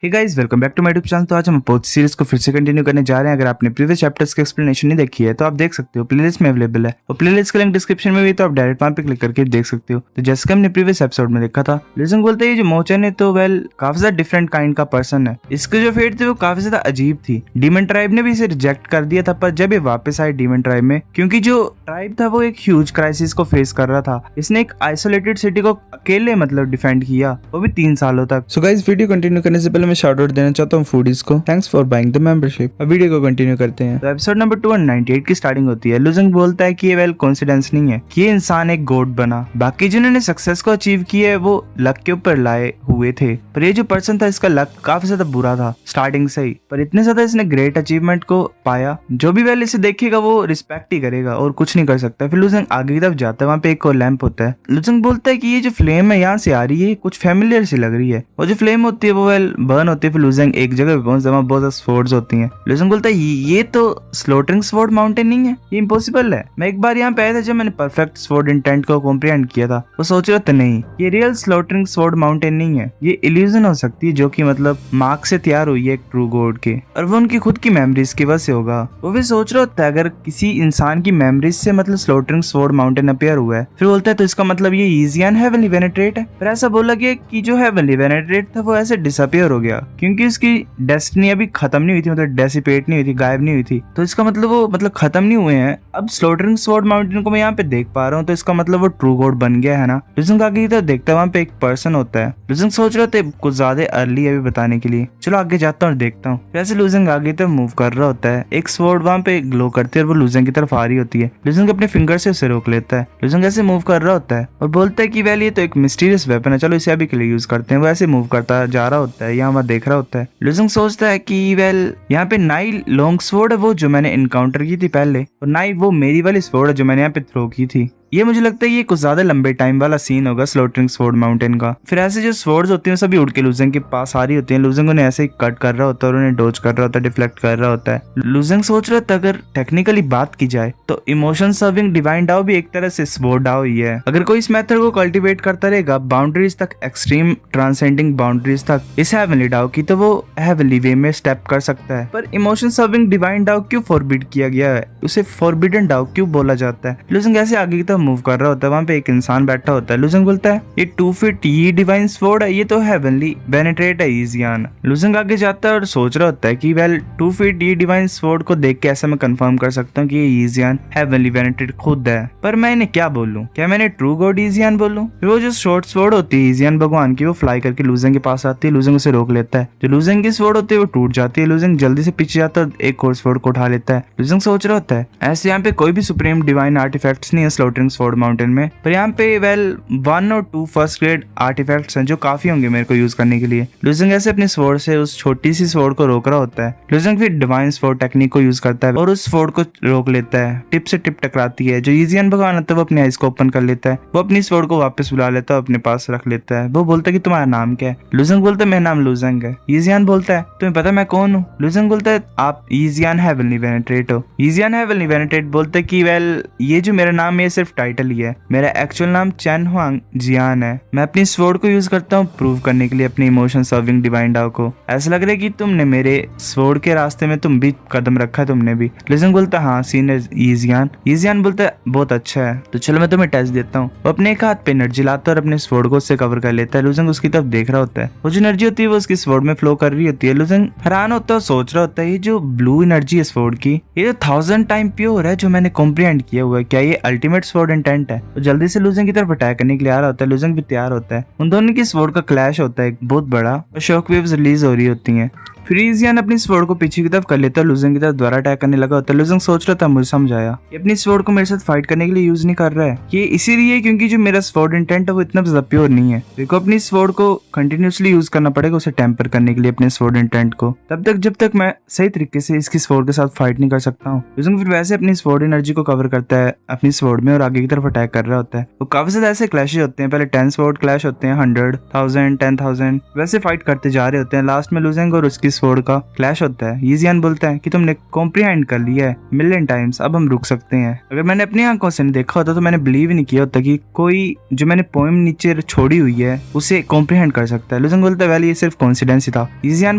Hey guys, welcome back to my YouTube channel. तो आज हम पोथ सीरीज को फिर से कंटिन्यू करने जा रहे हैं। अगर आपने प्रीवियस चैप्टर्स की एक्सप्लेनेशन नहीं देखी है तो आप देख सकते हो, प्लेलिस्ट में अवेलेबल है और प्लेलिस्ट का लिंक डिस्क्रिप्शन में भी, तो आप डायरेक्ट वहां पे क्लिक करके देख सकते हो। तो जैसे कि हमने प्रीवियस एपिसोड में देखा था, लिजंग बोलते हैं ये जो मोचन है तो वेल काफी ज्यादा डिफरेंट काइंड का पर्सन है। इसके जो फेट थी वो काफी ज्यादा अजीब थी। डीमन ट्राइब ने भी इसे रिजेक्ट कर दिया था, पर जब ये वापस आए डीमन ट्राइब में, क्योंकि जो ट्राइब था वो एक ह्यूज क्राइसिस को फेस कर रहा था, इसने एक आइसोलेटेड सिटी को अकेले डिफेंड किया, वो भी 3 सालों तक। सो गाइस, वीडियो कंटिन्यू करने से पहले मैं शाउट आउट देना चाहता हूँ फूडीज को। Thanks for buying the membership. अब वीडियो को कंटिन्यू करते हैं। तो एपिसोड नंबर 298 की स्टार्टिंग होती है। लुजंग बोलता है कि ये वेल कोइंसिडेंस नहीं है कि ये इंसान एक गॉड बना, बाकी जिन्होंने सक्सेस को अचीव किया है वो लक के ऊपर लाए हुए थे, पर ये जो पर्सन था इसका लक काफी ज्यादा बुरा था स्टार्टिंग से ही, पर इतने ज्यादा इसने ग्रेट अचीवमेंट को पाया, जो भी वेल इसे देखेगा वो रिस्पेक्ट ही करेगा और कुछ नहीं कर सकता। फिर लुजंग आगे की तरफ जाता है, वहाँ पे एक और लैंप होता है। लुजंग बोलता है कि ये जो फ्लेम है यहाँ से आ रही है, कुछ फेमिलियर सी लग रही है, और जो फ्लेम होती है वो वेल बर्न होती है। फिर लुजंग एक जगह पे पहुंचता है, वहाँ बहुत स्वर्ड्स होती हैं। लुजंग बोलता है ये तो स्लॉटरिंग स्वॉर्ड माउंटेन नहीं है, ये इम्पॉसिबल है। मैं एक बार यहाँ पे आया था जब मैंने परफेक्ट स्वॉर्ड इंटेंट को कॉम्प्रिहेंड किया था, वो सोच रहा था नहीं, ये रियल स्लॉटरिंग स्वॉर्ड माउंटेन नहीं है, ये इल्यूजन हो सकती है जो कि मार्क से तैयार हुई है एक ट्रू गॉड के, और वो उनकी खुद की मेमोरीज की वजह से होगा। वो भी सोच रहा होता है अगर किसी इंसान की मेमोरीज से स्लॉटरिंग स्वॉर्ड माउंटेन अपीयर हुआ है, फिर बोलता है तो इसका मतलब ये ईजियन हेवनली वेनेट्रेट है। फिर ऐसा बोला गया कि जो हेवनली वेनेट्रेट था वो ऐसे डिसअपियर हो गया क्योंकि उसकी डेस्टिनी अभी खत्म नहीं हुई थी, डेसिपेट नहीं हुई थी, गायब नहीं हुई थी। तो इसका वो खत्म नहीं हुए हैं। अब स्लॉटरिंग स्वॉर्ड माउंटेन को मैं यहाँ पे देख पा रहा हूँ, तो इसका वो ट्रू गॉड बन गया है ना। लुजंग आगे की तरफ देखता है, वहाँ पे एक पर्सन होता है। लुजंग सोच रहा था कुछ ज्यादा अर्ली है अभी बताने के लिए, चलो आगे जाता हूँ और देखता हूँ। वैसे लुजंग आगे तरफ मूव कर रहा होता है, एक स्वॉर्ड वहाँ पे ग्लो करती है और वो लुजंग की तरफ आ रही होती है। लुजंग अपने फिंगर से उसे रोक लेता है। लुजंग ऐसे मूव कर रहा होता है और बोलता है कि वेल ये तो एक मिस्टीरियस वेपन है, चलो इसे अभी के लिए यूज करते हैं। वो ऐसे मूव करता जा रहा होता है, यहाँ वहाँ देख रहा होता है। लुजंग सोचता है कि वेल यहाँ पे नाई लॉन्ग स्वॉर्ड है वो जो मैंने इनकाउंटर की थी पहले, और नाई वो मेरी वाली स्वॉर्ड है जो मैंने यहाँ पे थ्रो की थी। ये मुझे लगता है ये कुछ ज्यादा लंबे टाइम वाला सीन होगा स्लॉटरिंग स्वॉर्ड माउंटेन का। फिर ऐसे जो स्वॉर्ड्स होती हैं सभी उड़ के लुजंग के पास आ रही होती हैं। लुजंग उन्हें ऐसे ही कट कर रहा होता है और उन्हें डोज कर रहा होता है, डिफ्लेक्ट कर रहा होता है। लुजंग सोच रहा था अगर टेक्निकली बात की जाए तो इमोशन सर्विंग डिवाइन डाओ भी एक तरह से स्वॉर्ड डाओ ही है। अगर कोई इस मेथड को कल्टिवेट करता रहेगा बाउंड्रीज तक, एक्सट्रीम ट्रांसेंडिंग बाउंड्रीज तक, इस हेवनली डाओ की, तो वो हेवनली वे में स्टेप कर सकता है। पर इमोशन सर्विंग डिवाइन डाओ क्यों फॉरबिड किया गया है, उसे फॉरबिडन डाओ क्यों बोला जाता है? लुजंग ऐसे आगे की तरफ मूव कर रहा होता है, वहाँ पे एक इंसान बैठा होता है। लुजंग बोलता है ये 2 फीट ये डिवाइन स्वॉर्ड है, ये तो हेवनली वेनेट्रेट है ईजियन। लुजंग आगे जाता है और सोच रहा होता है कि वेल 2 फीट ये डिवाइन स्वॉर्ड को देख के ऐसा मैं कंफर्म कर सकता हूँ कि ये ईजियन हेवनली वेनेट्रेट खुद है, पर मैं इन्हें क्या बोलूं? क्या मैंने ट्रू गॉड ईजियन बोलूं? फिर वो जो शॉर्ट स्वॉर्ड होती है ईजियन भगवान की, वो फ्लाई करके लुजंग के पास आती है। लुजंग उसे रोक लेता है। जो लुजंग की स्वॉर्ड होती है वो टूट जाती है। लुजंग जल्दी से पीछे जाता है, एक और स्वॉर्ड को उठा लेता है। लुजंग सोच रहा होता है ऐसे यहाँ पे कोई भी सुप्रीम डिवाइन आर्टिफैक्ट्स नहीं है स्लॉटरिंग स्वॉर्ड माउंटेन में, पर यहाँ पे वेल 1 और 2 फर्स्ट ग्रेड आर्टिफैक्ट्स हैं जो काफी होंगे मेरे को यूज करने के लिए। लुजंग ऐसे अपने स्वॉर्ड से उस छोटी सी स्वॉर्ड को रोक रहा होता है। लुजंग फिर डिवाइन स्वॉर्ड टेक्निक को यूज करता है और उस स्वॉर्ड को रोक लेता है। टिप से टिप टकराती है। जो ईजियन भगवान होता है वो अपनी आइज को ओपन कर लेता है, वो अपनी स्वॉर्ड को वापस बुला लेता है, अपने पास रख लेता है। वो बोलता है कि तुम्हारा नाम क्या है? लुजंग बोलता है मेरा नाम लुजंग है। ईजियन बोलता है तुम्हें पता मैं कौन हूँ? लुजंग बोलता है आप ईजियन हेवनली वेनेट्रेट हो। ईजियन हेवनली वेनेट्रेट बोलते कि वेल ये जो मेरा नाम है सिर्फ टाइटल ही है, मेरा एक्चुअल नाम चैन हुआंग जियान है। मैं अपनी स्वॉर्ड को यूज करता हूँ प्रूव करने के लिए अपने इमोशन सर्विंग डिवाइन डाओ को। ऐसा लग रहा है कि तुमने मेरे स्वॉर्ड के रास्ते में तुम भी कदम रखा है, तुमने भी। लुजंग बोलता है हाँ सीनियर ईजियन। ईजियन बोलता है बहुत अच्छा है, तो चलो मैं तुम्हें टेस्ट देता हूँ। वो अपने एक हाथ पे एनर्जी लाता है और अपने स्वॉर्ड को उससे कवर कर लेता है। लुजंग उसकी तरफ देख रहा होता है, वो जो एनर्जी होती है वो उसकी स्वॉर्ड में फ्लो कर रही होती है। लुजंग हैरान होता है, सोच रहा होता है ये जो ब्लू एनर्जी है स्वॉर्ड की, ये 1000 टाइम प्योर है जो मैंने कॉम्प्रिहेंड किया हुआ है, क्या ये अल्टीमेट स्वॉर्ड इंटेंट है? तो जल्दी से लुजंग की तरफ अटैक करने के लिए आ रहा होता है। लुजंग भी तैयार होता है। उन दोनों की स्वॉर्ड का क्लैश होता है एक बहुत बड़ा, और शॉक वेव्स रिलीज हो रही होती हैं। फिर ईजियन अपनी स्वॉर्ड को पीछे की तरफ कर लेता है, लुजंग की तरफ दोबारा अटैक करने लगा होता है। लुजंग सोच रहा था मुझे समझ आया, ये अपनी स्वॉर्ड को मेरे साथ फाइट करने के लिए यूज नहीं कर रहा है, ये इसीलिए क्योंकि जो मेरा स्वॉर्ड इंटेंट है वो इतना ज्यादा प्योर नहीं है। मेरे को अपनी स्वॉर्ड को कंटिन्यूसली यूज करना पड़ेगा उसे टेम्पर करने के लिए अपने स्वॉर्ड इंटेंट को, तब तक जब तक मैं सही तरीके से इसकी स्वॉर्ड के साथ फाइट नहीं कर सकता हूँ। लुजंग फिर वैसे अपनी स्वॉर्ड एनर्जी को कवर करता है अपनी स्वॉर्ड में और आगे की तरफ अटैक कर रहा होता है। वो काफी ज्यादा ऐसे क्लैशेस होते हैं, पहले 10 स्वॉर्ड क्लैश होते हैं, 100, 1000, 10,000 वैसे फाइट करते जा रहे होते हैं। लास्ट में लुजंग और उसकी स्वॉर्ड का क्लैश होता है। यीजियान बोलता है कि तुमने कॉम्प्रिहेंड कर लिया है मिलियन टाइम्स, अब हम रुक सकते हैं। अगर मैंने अपनी आंखों से नहीं देखा होता तो मैंने बिलीव ही नहीं किया होता कि कोई जो मैंने पोएम नीचे छोड़ी हुई है उसे कॉम्प्रिहेंड कर सकता है। लुजंग बोलता है वेल ये सिर्फ कोइंसिडेंस ही था। यीजियान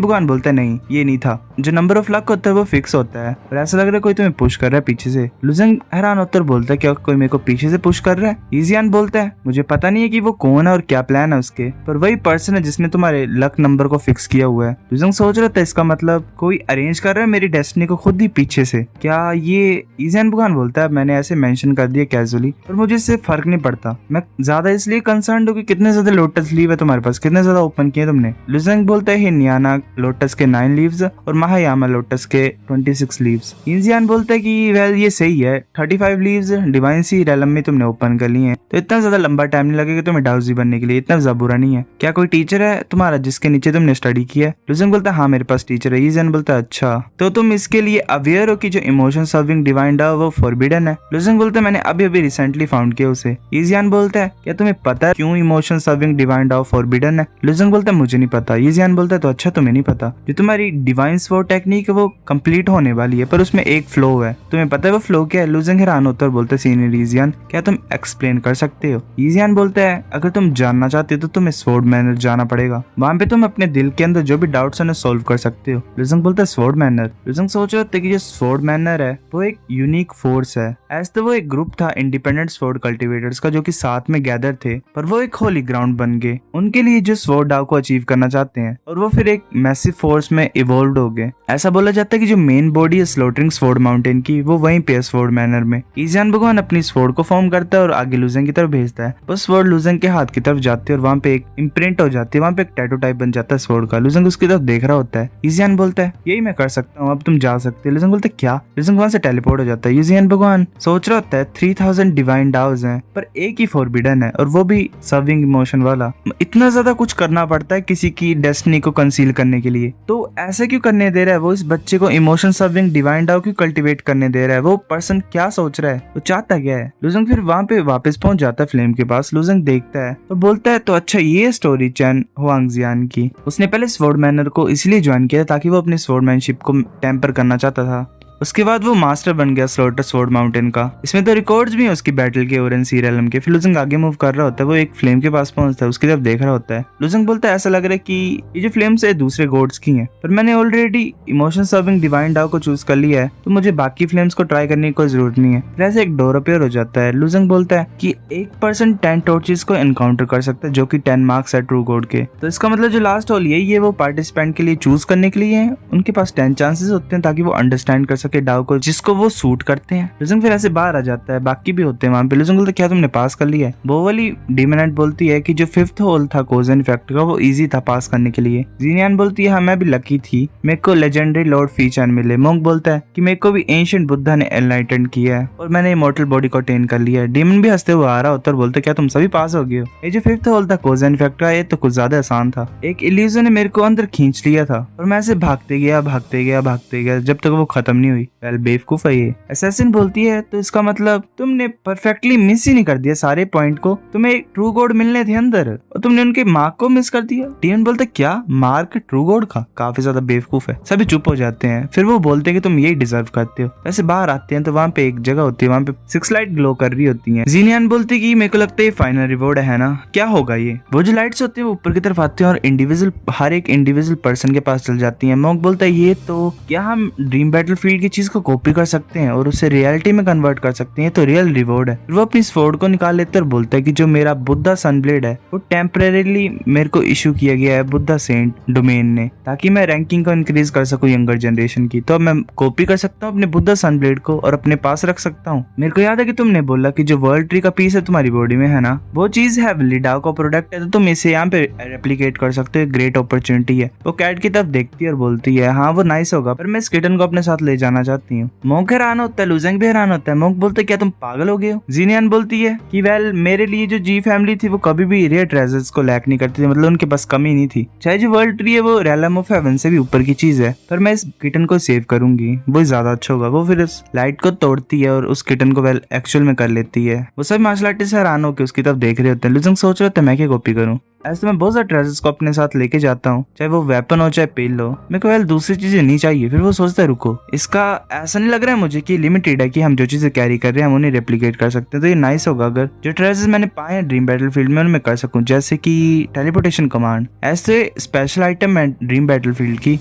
बुगान बोलता है नहीं ये नहीं था, जो नंबर ऑफ लक होता है वो फिक्स होता है और ऐसा लग रहा है कोई तुम्हें पुश कर रहा है पीछे से। लुजंग हैरान होता है, बोलता है क्या कोई मेरे को पीछे से पुश कर रहा है। यीजियान बोलता है मुझे पता नहीं है कि वो कौन है और क्या प्लान है उसके, पर वही पर्सन है जिसने तुम्हारे लक नंबर को फिक्स किया हुआ है। लुजंग सोच रहा था इसका मतलब कोई अरेंज कर रहा है मेरी डेस्टिनी को खुद ही पीछे से, क्या ये। यीजियान बुगान बोलता है मैंने ऐसे मेंशन कर दिया कैजुअली और मुझे इससे फर्क नहीं पड़ता, मैं ज्यादा इसलिए कंसर्न हूँ कि कितने ज्यादा लोटस लीव है तुम्हारे पास, कितने ज्यादा ओपन किए तुमने। लुजंग बोलता है नियाना लोटस के 9 लीव्स और महायामा लोटस के 26 लीव्स। यीजियान बोलता है कि वेल ये सही है, 35 लीव्स डिवाइन सी रेलम में तुमने ओपन कर ली है तो इतना ज्यादा लंबा टाइम नहीं लगेगा तुम्हें डाउजी बनने के लिए, इतना ज्यादा बुरा नहीं है। क्या कोई टीचर है तुम्हारा जिसके नीचे तुमने स्टडी किया है। लुजंग बोलता है हाँ मेरे पास टीचर है। यीजियान बोलता है अच्छा तो तुम इसके लिए अवेयर हो कि जो इमोशन सर्विंग डिवाइन डाउ वो फॉरबिडन है। लुजंग बोलता है मैंने अभी अभी रिसेंटली फाउंड किया उसे। यीजियान बोलता है क्या तुम्हें पता है क्यों इमोशन सर्विंग डिवाइन डाउ फॉरबिडन है। लुजंग बोलता है मुझे नहीं पता। यीजियान बोलता है तो अच्छा तुम्हें नहीं पता, जो तुम्हारी डिवाइन स्वॉर्ड टेक्निक है वो कंप्लीट होने वाली है पर उसमें एक फ्लो है, तुम्हें पता है वो फ्लो क्या है। लुजंग हैरान होता है, बोलता है सीनियर यीजियान क्या तुम एक्सप्लेन कर सकते हो। यीजियान बोलता है अगर तुम जानना चाहते हो तो तुम्हें स्वॉर्ड मैनर जाना पड़ेगा, वहां पे तुम अपने दिल के अंदर जो भी डाउट्स है सॉल्व कर सकते हो। लुजंग बोलता है स्वॉर्ड मैनर। लुजंग सोच रहे थे कि जो स्वॉर्ड मैनर है वो एक यूनिक फोर्स है, ऐसे तो वो एक ग्रुप था इंडिपेंडेंट स्वॉर्ड कल्टिवेटर्स का जो कि साथ में गैदर थे, पर वो एक होली ग्राउंड बन गए उनके लिए जो स्वॉर्ड डाउ को अचीव करना चाहते हैं और वो फिर एक मैसिव फोर्स में इवॉल्व हो गए। ऐसा बोला जाता है कि जो मेन बॉडी है स्लोटरिंग स्वॉर्ड माउंटेन की वो वहीं पे है स्वॉर्ड मैनर में। यीजियान भगवान अपनी स्वॉर्ड को फॉर्म करता है और आगे लुजंग की तरफ भेजता है, बस स्वॉर्ड लुजंग के हाथ की तरफ जाती है और वहाँ पे एक इम्प्रिंट हो जाती है, वहाँ पे एक टैटू टाइप बन जाता है स्वॉर्ड का। लुजंग उसकी तरफ देख रहा होता है। यीजियान बोलता है यही मैं कर सकता हूँ, अब तुम जा सकते हो। लुजंग बोलता है क्या। लुजंग वहाँ से टेलीपोर्ट हो जाता है। यीजियान भगवान सोच रहा होता है 3000 डिवाइन डाउज हैं पर एक ही फॉरबिडन है और वो भी सर्विंग इमोशन वाला। इतना ज्यादा कुछ करना पड़ता है किसी की डेस्टिनी को कंसील करने के लिए, तो ऐसे क्यों करने दे रहा है वो इस बच्चे को इमोशन सर्विंग डिवाइन डाउ क्यों कल्टीवेट करने दे रहा है, वो पर्सन क्या सोच रहा है, वो चाहता क्या है। लुजंग फिर वहाँ पे वापस पहुंच जाता है फ्लेम के पास। लुजंग देखता है और बोलता है तो अच्छा ये स्टोरी चैन हुआंगजियान की, उसने पहले स्वॉर्ड मैनर को इसलिए ज्वाइन किया ताकि वो अपनी स्वॉर्डमैनशिप को टेम्पर करना चाहता था। उसके बाद वो मास्टर बन गया स्लोटर स्वॉर्ड माउंटेन का। इसमें तो रिकॉर्ड्स भी है उसकी बैटल के ओरेन सी रेलम के। फिर लुजंग आगे मूव कर रहा होता है, वो एक फ्लेम के पास पहुंचता है, उसकी तरफ देख रहा होता है। लुजंग बोलता है ऐसा लग रहा है कि ये जो फ्लेम्स है दूसरे गॉड्स की हैं, पर मैंने ऑलरेडी इमोशन सर्विंग डिवाइन डाउ को चूज कर लिया है तो मुझे बाकी फ्लेम्स को ट्राई करने की कोई जरूरत नहीं है। फिर ऐसे एक डोर अपीयर हो जाता है। लुजंग बोलता है कि एक पर्सन 10 टॉर्चेस को एनकाउंटर कर सकता है जो कि 10 मार्क्स है ट्रू गॉड के, तो इसका मतलब जो लास्ट होल है ये वो पार्टिसिपेंट के लिए चूज करने के लिए है, उनके पास 10 चांसेस होते हैं ताकि वो अंडरस्टैंड कर सके डाउ को जिसको वो सूट करते हैं। लुजंग फिर ऐसे बाहर आ जाता है, बाकी भी होते हैं वहां पे। लुजंग बोलता है क्या तुमने पास कर लिया है। वो वाली डीमोनेट बोलती है कि जो 5th होल था कोज एंड इफेक्ट का वो इजी था पास करने के लिए। जीनियान बोलती है हाँ मैं भी लकी थी, मेरे को लेजेंडरी लॉर्ड फीचैन मिले। मोंग बोलता है कि मेरे को भी एंशिएंट बुद्धा ने एनलाइटन किया है और मैंने इमॉर्टल बॉडी को अटेन कर लिया है। डीमन भी हंसते हुए आ रहा होता है और बोलते क्या तुम सभी पास हो गए हो। ये जो 5th होल था कोज एंड इफेक्ट का ये तो कुछ ज्यादा आसान था, एक इल्यूजन ने मेरे को अंदर खींच लिया था और मैं ऐसे भागते गया जब तक वो खत्म नहीं हुई। वेल बेवकूफ है ये। असैसिन बोलती है तो इसका मतलब तुमने परफेक्टली मिस ही नहीं कर दिया सारे पॉइंट को, तुम्हें एक ट्रू गॉड मिलने थे अंदर और तुमने उनके मार्क को मिस कर दिया। डीमन बोलते क्या मार्क ट्रू गॉड का, काफी ज्यादा बेवकूफ है। सभी चुप हो जाते हैं। फिर वो बोलते हैं कि तुम यही डिजर्व करते हो। वैसे बाहर आते हैं तो वहाँ पे एक जगह होती है, वहाँ पे 6 लाइट ग्लो कर रही होती है। जीनियान बोलती है कि मेरे को लगता है फाइनल रिवॉर्ड है ना, क्या होगा ये। वो जो लाइट्स होती है वो ऊपर की तरफ आती है और हर एक इंडिविजुअल पर्सन के पास चल जाती है। मॉन्क बोलता है ये तो क्या हम ड्रीम बैटलफील्ड की चीज को कॉपी कर सकते हैं और उसे रियलिटी में कन्वर्ट कर सकते हैं, तो रियल रिवॉर्ड है। वो अपनी स्वॉर्ड को निकाल लेते और बोलता है कि जो मेरा बुद्धा सनब्लेड है वो टेम्परेरीली मेरे को इशू किया गया है बुद्धा सेंट डोमेन ने, ताकि मैं रैंकिंग को इंक्रीज कर सकूं यंगर जनरेशन की, तो मैं कॉपी कर सकता हूँ अपने बुद्धा सनब्लेड को और अपने पास रख सकता हूँ। मेरे को याद है कि तुमने बोला कि जो वर्ल्ड ट्री का पीस है तुम्हारी बॉडी में है ना, वो चीज हेवनली डाउ का प्रोडक्ट है, तो तुम इसे यहाँ पे रेप्लिकेट कर सकते हो, ग्रेट अपॉर्चुनिटी है। वो कैट की तरफ देखती है और बोलती है हाँ वो नाइस होगा, पर मैं इस किटन को अपने साथ ले जाना चाहती हूँ। मोंक हैरान होता है, लुजंग भी हैरान होता है। मोंक बोलते क्या तुम पागल हो गए हो। जीनियन बोलती है कि वेल मेरे लिए जो जी फैमिली थी वो कभी भी रेयर ट्रेजर्स को लैक नहीं करती थी, मतलब उनके पास कमी नहीं थी। चाहे जो वर्ल्ड ट्री है वो रेलम ऑफ हेवन से भी ऊपर की चीज है, पर मैं इस किटन को सेव करूंगी, वो ज्यादा अच्छा होगा। वो फिर उस लाइट को तोड़ती है और उस किटन को वेल एक्चुअल में कर लेती है। वो सब मार्शल आर्टिस्ट हैरान होकर उसकी तरफ देख रहे होते हैं। लुजंग सोच रहे होते हैं मैं क्या कॉपी करूं। ऐसे मैं बहुत सारे ट्रेजर्स को अपने साथ लेके जाता हूँ, चाहे वो वेपन हो चाहे पेल हो। मेरे को वेल दूसरी चीजें नहीं चाहिए। फिर वो सोचता है रुको, इसका ऐसा नहीं लग रहा है मुझे कि लिमिटेड है कि हम जो चीजें कैरी कर रहे हैं हम उन्हें रेप्लिकेट कर सकते हैं। तो ये नाइस होगा अगर जो ट्रेजर्स मैंने पाए हैं ड्रीम बैटलफील्ड में उनमें कर सकूं, जैसे कि टेलीपोर्टेशन कमांड। ऐसे स्पेशल आइटम है ड्रीम बैटलफील्ड की,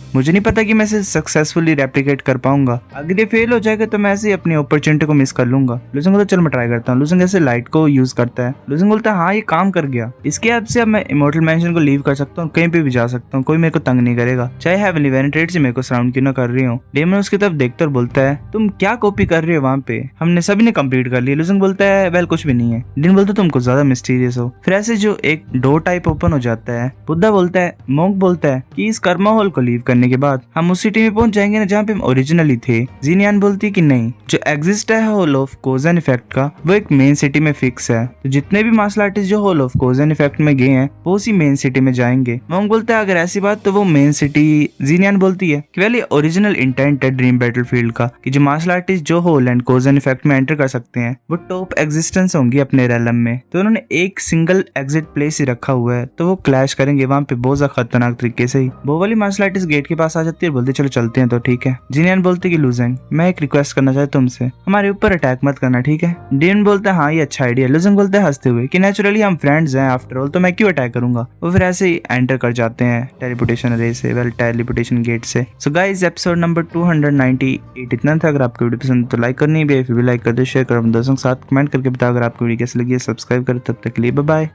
मुझे नहीं पता कि मैं इसे सक्सेसफुली रेप्लिकेट कर पाऊंगा। अगर ये फेल हो जाएगा तो मैं ऐसे ही अपनी अपॉर्चुनिटी को मिस कर लूंगा। लूजंग बोलता चल मैं ट्राई करता हूँ। लूजंग ऐसे लाइट को यूज करता है। लूजंग बोलता है हाँ ये काम कर गया, इसके ऐप से अब मैं इमोर्टल मैंशन को लीव कर सकता हूँ, कहीं पे भी जा सकता हूँ, कोई मेरे को तंग नहीं करेगा, चाहे हेवनली वेनेट्रेट से मेरे को सराउंड क्यों ना कर रही हूँ। डेमन उसकी तरफ देखता और बोलता है तुम क्या कॉपी कर रहे हो वहाँ पे, हमने सभी ने कंप्लीट कर लिया। लूजंग बोलता है वेल कुछ भी नहीं है। डेमन बोलता तुम कुछ ज्यादा मिस्टीरियस हो। फिर ऐसे जो एक डोर टाइप ओपन हो जाता है। बुद्धा बोलता है, मोंक बोलता है कि इस कर्मा हॉल को लीव करने के बाद हम उस सिटी में पहुंच जाएंगे ना जहाँ पे हम ओरिजिनली थे। जीनियान बोलती है कि नहीं, जो एग्जिस्ट है hall of cause and effect का वो एक मेन सिटी में फिक्स है, तो जितने भी मार्शल आर्टिस्ट जो hall of cause and effect में गए हैं वो उसी मेन सिटी में जाएंगे। मोंक बोलता है अगर ऐसी बात तो वो मेन सिटी। जीनियान बोलती है कि वेल ओरिजिनल इंटेंट है ड्रीम बैटलफील्ड का कि जो मार्शल आर्टिस्ट जो whole and cause and effect में एंटर कर सकते हैं वो टॉप एग्जिस्टेंस होंगी अपने रेलम में, तो उन्होंने एक सिंगल एग्जिट प्लेस ही रखा हुआ है, तो वो क्लैश करेंगे वहां पे बहुत ज्यादा खतरनाक तरीके से ही। वो वाली मार्शल आर्टिस्ट गेट के पास आ जाती है और बोलते चलो चलते हैं। तो ठीक है। जीनियन बोलते कि लूजेंग मैं एक रिक्वेस्ट करना चाहता हूं तुमसे, हमारे ऊपर अटैक मत करना ठीक है। डेन बोलता है हाँ ये अच्छा आइडिया। लूजेंग बोलते हैं हंसते हुए कि नेचुरली हम फ्रेंड्स हैं आफ्टर ऑल, तो मैं क्यों अटैक करूंगा। वो फिर ऐसे ही एंटर कर जाते हैं टेलीपोर्टेशन रे से, वेल टेलीपोर्टेशन गेट से। सो गाइस एपिसोड नंबर 298 इतना था। अगर आपको वीडियो पसंद तो लाइक करनी है, फिर भी लाइक कर दो, शेयर करो अपने दोस्तों के साथ, कमेंट करके बताओ अगर आपको वीडियो कैसी लगी है, सब्सक्राइब करो। तब तक के लिए बाय बाय।